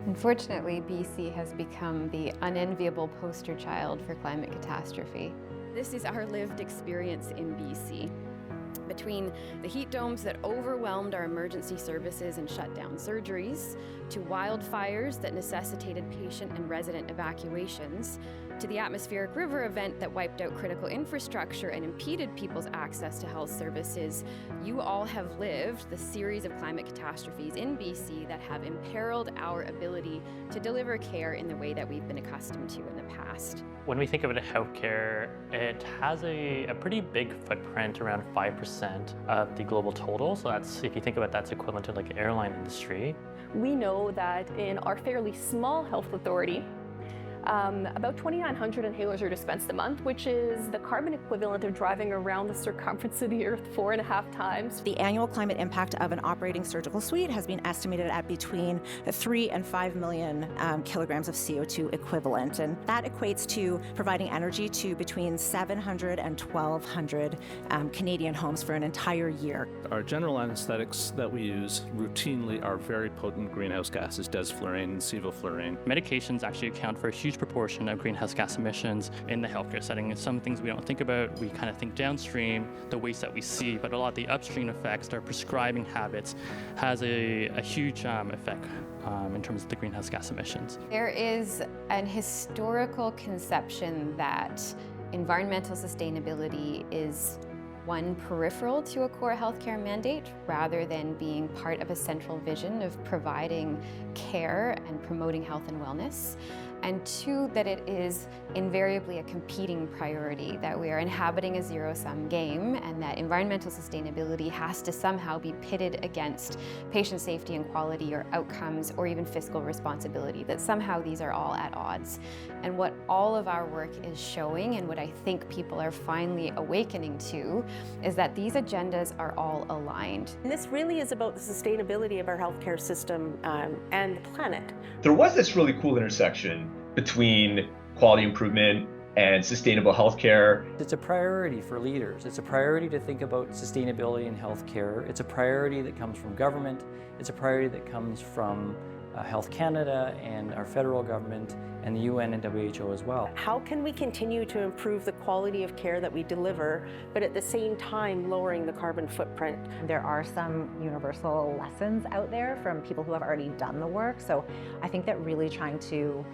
Unfortunately, BC has become the unenviable poster child for climate catastrophe. This is our lived experience in BC. Between the heat domes that overwhelmed our emergency services and shut down surgeries, to wildfires that necessitated patient and resident evacuations, to the atmospheric river event that wiped out critical infrastructure and impeded people's access to health services, you all have lived the series of climate catastrophes in BC that have imperiled our ability to deliver care in the way that we've been accustomed to in the past. When we think of it as healthcare, it has a pretty big footprint, around 5% of the global total. So that's, if you think about it, that's equivalent to like the airline industry. We know that in our fairly small health authority, about 2,900 inhalers are dispensed a month, which is the carbon equivalent of driving around the circumference of the Earth 4.5 times. The annual climate impact of an operating surgical suite has been estimated at between 3 and 5 million kilograms of CO2 equivalent, and that equates to providing energy to between 700 and 1,200 Canadian homes for an entire year. Our general anesthetics that we use routinely are very potent greenhouse gases, desflurane, sevoflurane. Medications actually account for a huge proportion of greenhouse gas emissions in the healthcare setting. Some things we don't think about, we kind of think downstream, the waste that we see, but a lot of the upstream effects, our prescribing habits, has a huge effect in terms of the greenhouse gas emissions. There is an historical conception that environmental sustainability is one peripheral to a core healthcare mandate rather than being part of a central vision of providing care and promoting health and wellness. And two, that it is invariably a competing priority, that we are inhabiting a zero-sum game and that environmental sustainability has to somehow be pitted against patient safety and quality or outcomes or even fiscal responsibility, that somehow these are all at odds. And what all of our work is showing, and what I think people are finally awakening to, is that these agendas are all aligned. And this really is about the sustainability of our healthcare system and the planet. There was this really cool intersection between quality improvement and sustainable healthcare. It's a priority for leaders. It's a priority to think about sustainability in healthcare. It's a priority that comes from government. It's a priority that comes from Health Canada and our federal government and the UN and WHO as well. How can we continue to improve the quality of care that we deliver, but at the same time lowering the carbon footprint? There are some universal lessons out there from people who have already done the work, so I think that really trying to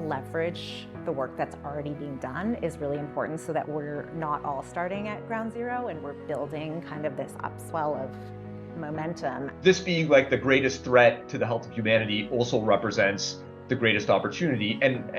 leverage the work that's already being done is really important so that we're not all starting at ground zero and we're building kind of this upswell of momentum. This being like the greatest threat to the health of humanity also represents the greatest opportunity and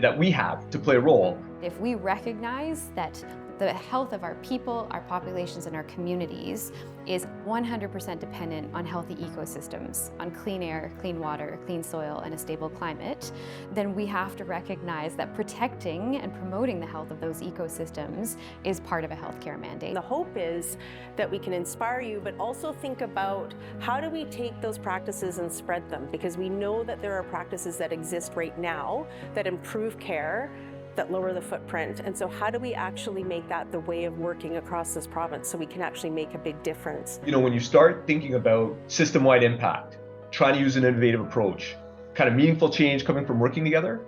that we have to play a role. If we recognize that the health of our people, our populations, and our communities is 100% dependent on healthy ecosystems, on clean air, clean water, clean soil, and a stable climate, then we have to recognize that protecting and promoting the health of those ecosystems is part of a healthcare mandate. The hope is that we can inspire you, but also think about how do we take those practices and spread them? Because we know that there are practices that exist right now that improve care, that lower the footprint. And so how do we actually make that the way of working across this province so we can actually make a big difference? You know, when you start thinking about system-wide impact, trying to use an innovative approach, kind of meaningful change coming from working together,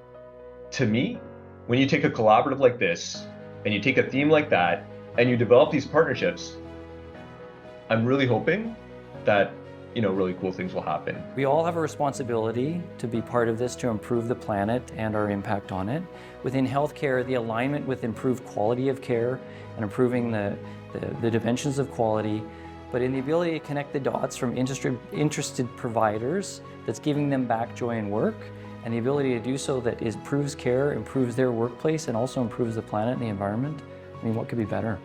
to me, when you take a collaborative like this and you take a theme like that and you develop these partnerships, I'm really hoping that really cool things will happen. We all have a responsibility to be part of this to improve the planet and our impact on it. Within healthcare, the alignment with improved quality of care and improving the dimensions of quality, but in the ability to connect the dots from interested providers that's giving them back joy in work, and the ability to do so that improves care, improves their workplace, and also improves the planet and the environment. I mean, what could be better?